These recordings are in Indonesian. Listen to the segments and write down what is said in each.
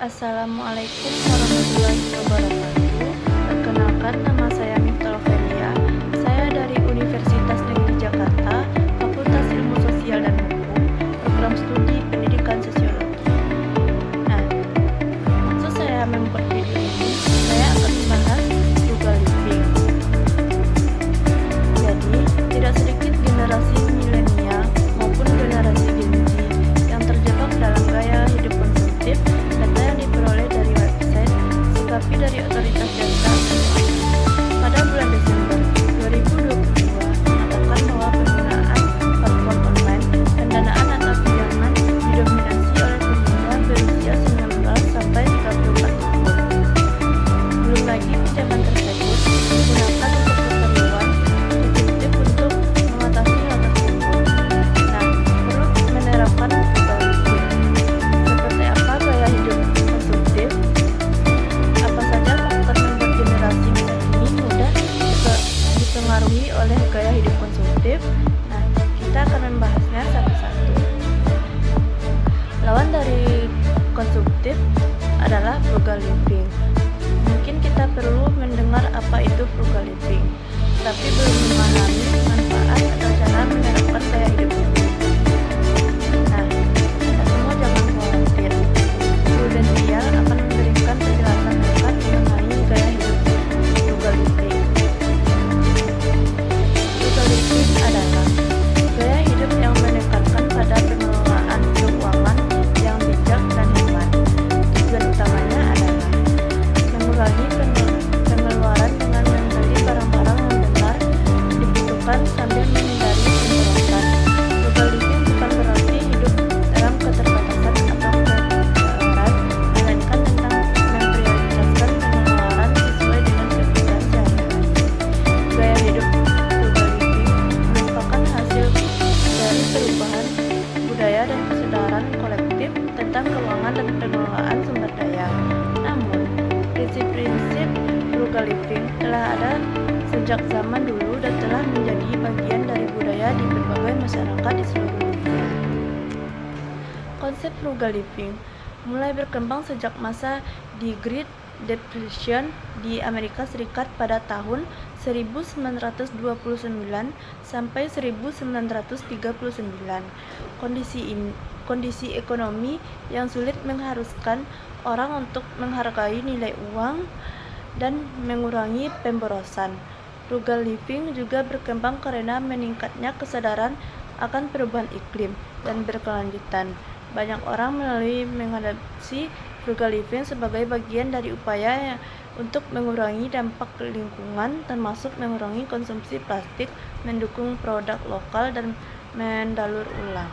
Assalamualaikum warahmatullahi wabarakatuh. Perkenalkan, nama saya Miftalovelia. Saya dari Universitas Negeri Jakarta, Fakultas Ilmu Sosial dan Hukum, Program Studi Pendidikan Sosiologi. Nah, maksud saya membuat video ini, saya akan membahas frugal living. Jadi, tidak sedikit generasi milenial maupun generasi Gen Z yang terjebak dalam gaya hidup konsumtif. Data yang diperoleh dari website Sikapi dari Otoritas Jasa pada bulan Desember 2022 mengatakan bahwa penggunaan platform online pendanaan atau pinjaman didominasi oleh pemuda berusia 19 sampai 34 tahun. Belum lagi pinjaman tersebut digunakan untuk keperluan fiktif untuk mengatasi hal tersebut. Nah, perlu menerapkan frugal living. Seperti apa gaya hidup konsumtif? Apa saja faktor membuat generasi ini mudah dipengaruhi oleh gaya hidup konsumtif? Nah, kita akan membahasnya satu-satu. Lawan dari konsumtif adalah frugal living. Mungkin kita perlu mendengar apa itu frugal living, tapi belum memahami manfaat atau cara menerapkan gaya hidup ini. Nah, kita semua jangan khawatir. Prudensial akan memberikan penjelasan lengkap mengenai gaya hidup frugal living. Frugal living adalah gaya hidup yang menekankan pada pengelolaan keuangan yang bijak dan hemat. Tujuan utamanya adalah mengurangi pengeluaran dengan membeli barang-barang yang benar dibutuhkan sambil menghindari pemborosan. Frugal living bukan berarti hidup dalam keterbatasan atau kegagalan, melainkan tentang memprioritaskan pengeluaran sesuai dengan kebutuhan sehari-hari. Gaya hidup frugal living merupakan hasil dari perubahan budaya dan kesadaran kolektif tentang keuangan dan pengelolaan sumber daya. Namun, prinsip-prinsip frugal living telah ada sejak zaman dulu dan telah menjadi bagian dari budaya di berbagai masyarakat di seluruh dunia. Konsep frugal living mulai berkembang sejak masa The Great Depression di Amerika Serikat pada tahun 1929 sampai 1939. Kondisi ekonomi yang sulit mengharuskan orang untuk menghargai nilai uang dan mengurangi pemborosan. Frugal living juga berkembang karena meningkatnya kesadaran akan perubahan iklim dan berkelanjutan. Banyak orang melalui mengadopsi frugal living sebagai bagian dari upaya untuk mengurangi dampak lingkungan, termasuk mengurangi konsumsi plastik, mendukung produk lokal, dan mendaur ulang.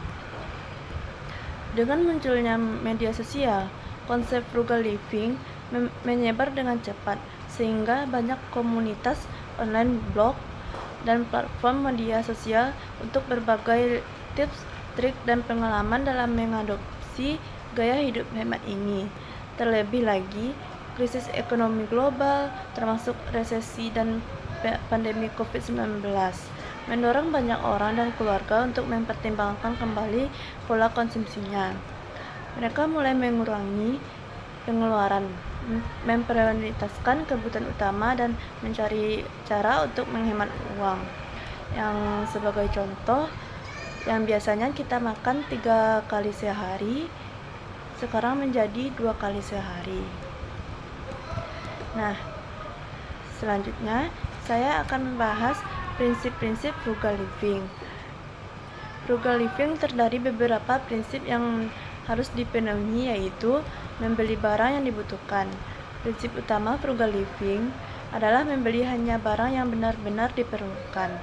Dengan munculnya media sosial, konsep frugal living menyebar dengan cepat, sehingga banyak komunitas online, blog, dan platform media sosial untuk berbagai tips, trik, dan pengalaman dalam mengadopsi gaya hidup hemat ini. Terlebih lagi, krisis ekonomi global, termasuk resesi dan pandemi COVID-19, mendorong banyak orang dan keluarga untuk mempertimbangkan kembali pola konsumsinya. Mereka mulai mengurangi pengeluaran, memprioritaskan kebutuhan utama, dan mencari cara untuk menghemat uang. Yang sebagai contoh, yang biasanya kita makan 3 kali sehari, sekarang menjadi 2 kali sehari. Nah, selanjutnya saya akan membahas prinsip-prinsip frugal living. Frugal living terdiri beberapa prinsip yang harus dipenuhi, yaitu membeli barang yang dibutuhkan. Prinsip utama frugal living adalah membeli hanya barang yang benar-benar diperlukan.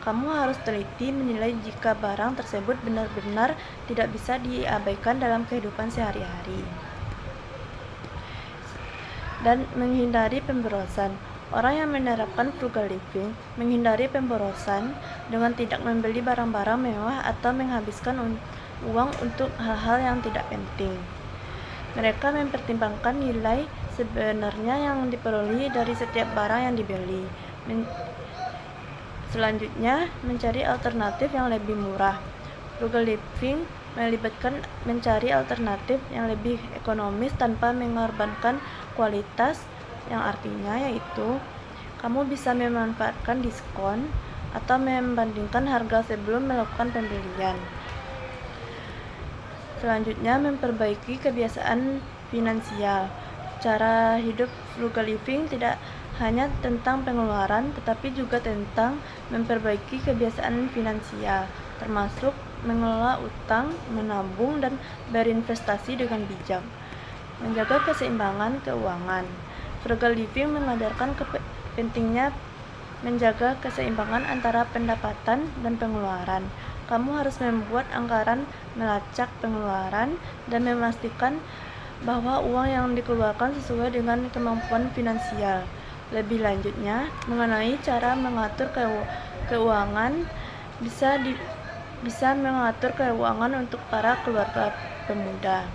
Kamu harus teliti menilai jika barang tersebut benar-benar tidak bisa diabaikan dalam kehidupan sehari-hari. Dan menghindari pemborosan. Orang yang menerapkan frugal living menghindari pemborosan dengan tidak membeli barang-barang mewah atau menghabiskan uang untuk hal-hal yang tidak penting. Mereka mempertimbangkan nilai sebenarnya yang diperoleh dari setiap barang yang dibeli. Selanjutnya, mencari alternatif yang lebih murah. Frugal living melibatkan mencari alternatif yang lebih ekonomis tanpa mengorbankan kualitas, yang artinya yaitu kamu bisa memanfaatkan diskon atau membandingkan harga sebelum melakukan pembelian. Selanjutnya, memperbaiki kebiasaan finansial. Cara hidup frugal living tidak hanya tentang pengeluaran, tetapi juga tentang memperbaiki kebiasaan finansial, termasuk mengelola utang, menabung, dan berinvestasi dengan bijak. Menjaga keseimbangan keuangan. Frugal living mengajarkan pentingnya menjaga keseimbangan antara pendapatan dan pengeluaran. Kamu harus membuat anggaran, melacak pengeluaran, dan memastikan bahwa uang yang dikeluarkan sesuai dengan kemampuan finansial. Lebih lanjutnya, mengenai cara mengatur keuangan bisa mengatur keuangan untuk para keluarga pemuda.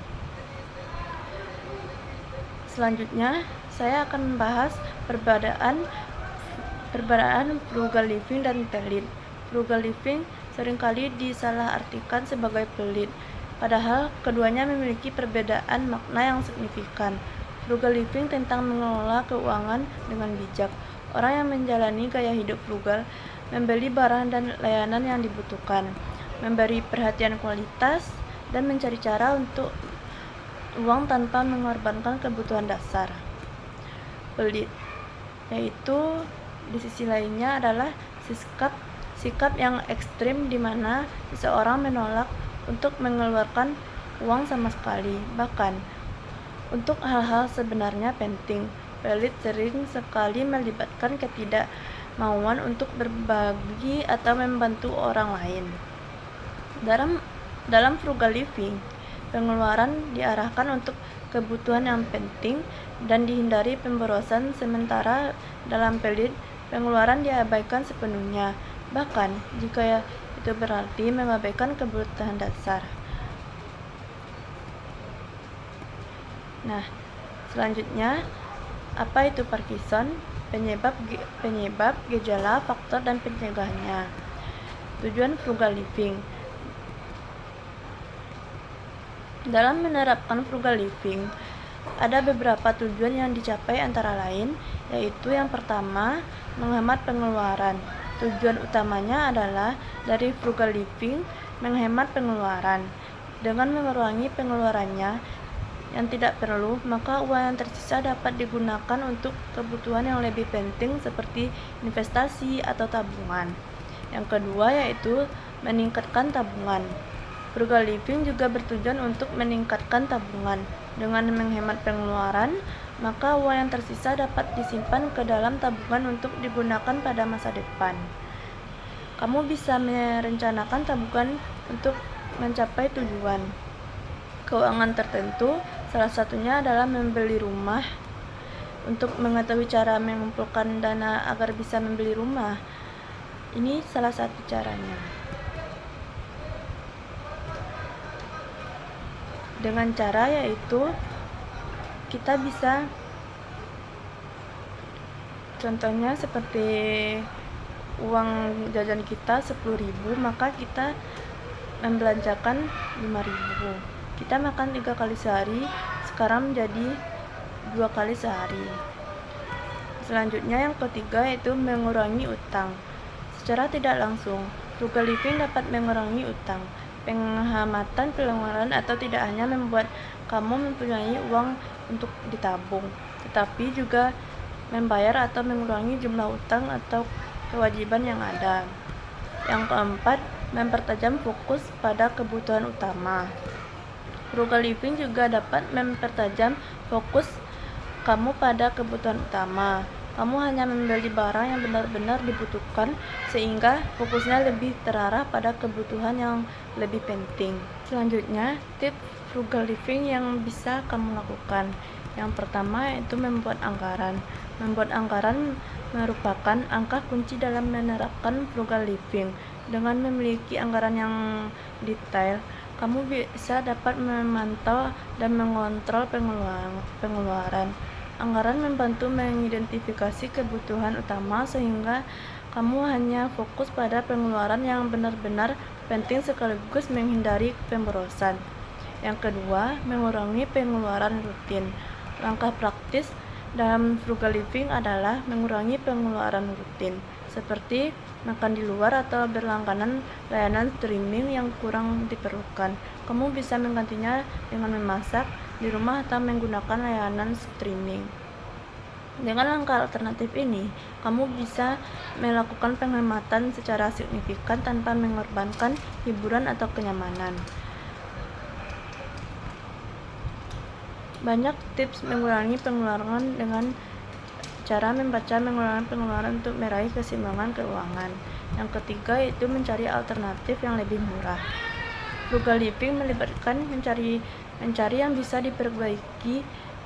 Selanjutnya, saya akan membahas perbedaan frugal living dan pelit. Frugal living seringkali disalahartikan sebagai pelit, padahal keduanya memiliki perbedaan makna yang signifikan. Frugal living tentang mengelola keuangan dengan bijak. Orang yang menjalani gaya hidup frugal membeli barang dan layanan yang dibutuhkan, memberi perhatian kualitas, dan mencari cara untuk uang tanpa mengorbankan kebutuhan dasar. Pelit, yaitu di sisi lainnya adalah sikap yang ekstrim di mana seseorang menolak untuk mengeluarkan uang sama sekali, bahkan untuk hal-hal sebenarnya penting. Pelit sering sekali melibatkan ketidakmauan untuk berbagi atau membantu orang lain. Dalam frugal living, pengeluaran diarahkan untuk kebutuhan yang penting dan dihindari pemborosan, sementara dalam pelit, pengeluaran diabaikan sepenuhnya, bahkan jika itu berarti mengabaikan kebutuhan dasar. Nah, selanjutnya, apa itu Parkinson? Penyebab, gejala, faktor, dan pencegahannya. Tujuan frugal living. Dalam menerapkan frugal living, ada beberapa tujuan yang dicapai antara lain, yaitu yang pertama, menghemat pengeluaran. Tujuan utamanya adalah dari frugal living menghemat pengeluaran. Dengan mengurangi pengeluarannya yang tidak perlu, maka uang yang tersisa dapat digunakan untuk kebutuhan yang lebih penting seperti investasi atau tabungan. Yang kedua yaitu meningkatkan tabungan. Frugal living juga bertujuan untuk meningkatkan tabungan. Dengan menghemat pengeluaran, maka uang yang tersisa dapat disimpan ke dalam tabungan untuk digunakan pada masa depan. Kamu bisa merencanakan tabungan untuk mencapai tujuan keuangan tertentu, salah satunya adalah membeli rumah. Untuk mengetahui cara mengumpulkan dana agar bisa membeli rumah, ini salah satu caranya. Dengan cara yaitu kita bisa, contohnya seperti uang jajan kita 10.000, maka kita membelanjakan 5.000. Kita makan 3 kali sehari, sekarang menjadi 2 kali sehari. Selanjutnya yang ketiga yaitu mengurangi utang. Secara tidak langsung, frugal living dapat mengurangi utang. Penghematan pengeluaran atau tidak hanya membuat kamu mempunyai uang untuk ditabung, tetapi juga membayar atau mengurangi jumlah utang atau kewajiban yang ada. Yang keempat, mempertajam fokus pada kebutuhan utama. Frugal living juga dapat mempertajam fokus kamu pada kebutuhan utama. Kamu hanya membeli barang yang benar-benar dibutuhkan, sehingga fokusnya lebih terarah pada kebutuhan yang lebih penting. Selanjutnya, tips frugal living yang bisa kamu lakukan. Yang pertama yaitu membuat anggaran. Membuat anggaran merupakan angka kunci dalam menerapkan frugal living. Dengan memiliki anggaran yang detail, kamu bisa dapat memantau dan mengontrol pengeluaran. Anggaran membantu mengidentifikasi kebutuhan utama sehingga kamu hanya fokus pada pengeluaran yang benar-benar penting sekaligus menghindari pemborosan. Yang kedua, mengurangi pengeluaran rutin. Langkah praktis dalam frugal living adalah mengurangi pengeluaran rutin, seperti makan di luar atau berlangganan layanan streaming yang kurang diperlukan. Kamu bisa menggantinya dengan memasak di rumah atau menggunakan layanan streaming. Dengan langkah alternatif ini, kamu bisa melakukan penghematan secara signifikan tanpa mengorbankan hiburan atau kenyamanan. Banyak tips mengurangi pengeluaran dengan cara membaca mengurangi pengeluaran untuk meraih keseimbangan keuangan. Yang ketiga yaitu mencari alternatif yang lebih murah. Frugal living melibatkan mencari yang bisa diperbaiki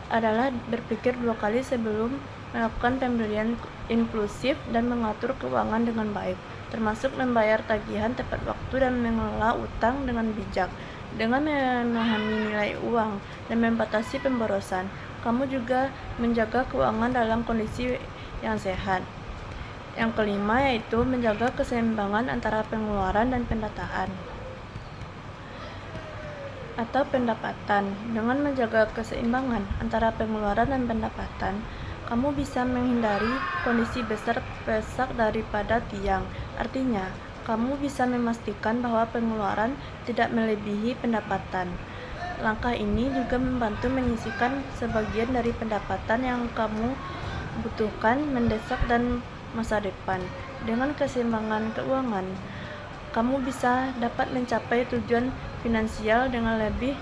adalah berpikir 2 kali sebelum melakukan pembelian impulsif dan mengatur keuangan dengan baik, termasuk membayar tagihan tepat waktu dan mengelola utang dengan bijak. Dengan memahami nilai uang dan membatasi pemborosan, kamu juga menjaga keuangan dalam kondisi yang sehat. Yang kelima yaitu menjaga keseimbangan antara pengeluaran dan pendapatan. Dengan menjaga keseimbangan antara pengeluaran dan pendapatan, kamu bisa menghindari kondisi besar-besak daripada tiang. Artinya, kamu bisa memastikan bahwa pengeluaran tidak melebihi pendapatan. Langkah ini juga membantu menyisihkan sebagian dari pendapatan yang kamu butuhkan, mendesak, dan masa depan. Dengan keseimbangan keuangan, kamu bisa dapat mencapai tujuan finansial dengan lebih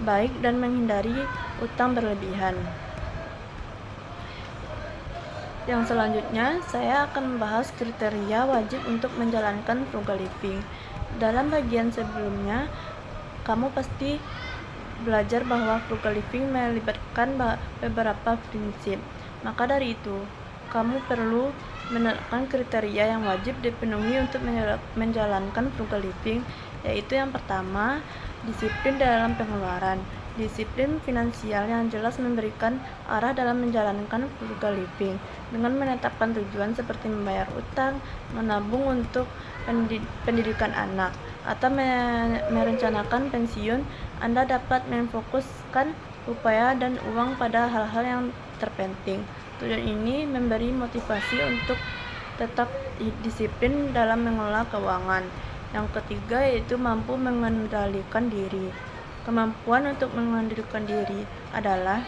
baik dan menghindari utang berlebihan. Yang selanjutnya, saya akan membahas kriteria wajib untuk menjalankan frugal living. Dalam bagian sebelumnya, kamu pasti belajar bahwa frugal living melibatkan beberapa prinsip. Maka dari itu, kamu perlu menerapkan kriteria yang wajib dipenuhi untuk menjalankan frugal living, yaitu yang pertama, disiplin dalam pengeluaran. Disiplin finansial yang jelas memberikan arah dalam menjalankan frugal living. Dengan menetapkan tujuan seperti membayar utang, menabung untuk pendidikan anak, atau merencanakan pensiun, Anda dapat memfokuskan upaya dan uang pada hal-hal yang terpenting. Tujuan ini memberi motivasi untuk tetap disiplin dalam mengelola keuangan. Yang ketiga yaitu mampu mengendalikan diri. Kemampuan untuk mengendalikan diri adalah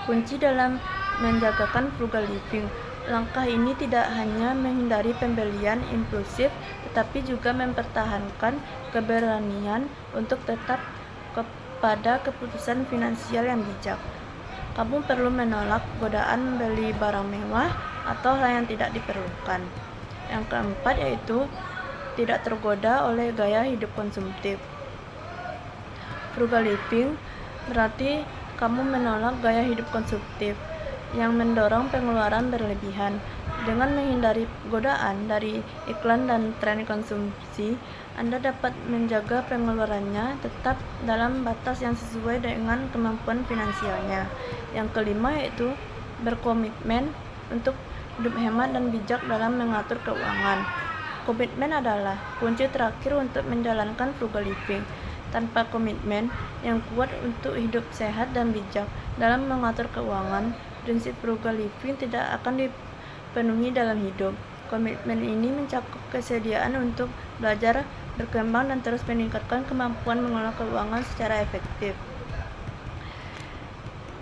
kunci dalam menjagakan frugal living. Langkah ini tidak hanya menghindari pembelian impulsif, tetapi juga mempertahankan keberanian untuk tetap kepada keputusan finansial yang bijak. Kamu perlu menolak godaan membeli barang mewah atau hal yang tidak diperlukan. Yang keempat yaitu tidak tergoda oleh gaya hidup konsumtif. Frugal living berarti kamu menolak gaya hidup konsumtif yang mendorong pengeluaran berlebihan. Dengan menghindari godaan dari iklan dan tren konsumsi, Anda dapat menjaga pengeluarannya tetap dalam batas yang sesuai dengan kemampuan finansialnya. Yang kelima yaitu berkomitmen untuk hidup hemat dan bijak dalam mengatur keuangan. Komitmen adalah kunci terakhir untuk menjalankan frugal living. Tanpa komitmen yang kuat untuk hidup sehat dan bijak dalam mengatur keuangan, prinsip frugal living tidak akan dipenuhi dalam hidup. Komitmen ini mencakup kesediaan untuk belajar, berkembang, dan terus meningkatkan kemampuan mengelola keuangan secara efektif.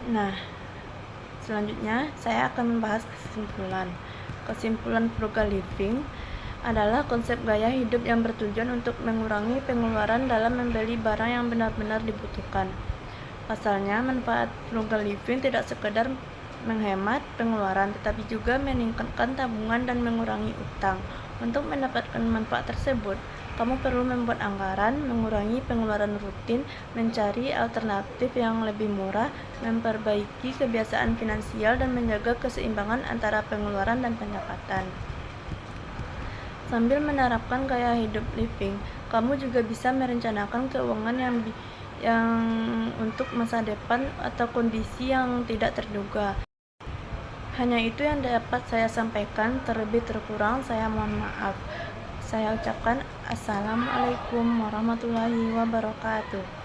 Nah, selanjutnya saya akan membahas kesimpulan. Kesimpulan frugal living adalah konsep gaya hidup yang bertujuan untuk mengurangi pengeluaran dalam membeli barang yang benar-benar dibutuhkan. Pasalnya, manfaat frugal living tidak sekedar menghemat pengeluaran, tetapi juga meningkatkan tabungan dan mengurangi utang. Untuk mendapatkan manfaat tersebut, kamu perlu membuat anggaran, mengurangi pengeluaran rutin, mencari alternatif yang lebih murah, memperbaiki kebiasaan finansial, dan menjaga keseimbangan antara pengeluaran dan pendapatan. Sambil menerapkan gaya hidup living, kamu juga bisa merencanakan keuangan yang untuk masa depan atau kondisi yang tidak terduga. Hanya itu yang dapat saya sampaikan, terlebih terkurang saya mohon maaf. Saya ucapkan Assalamualaikum warahmatullahi wabarakatuh.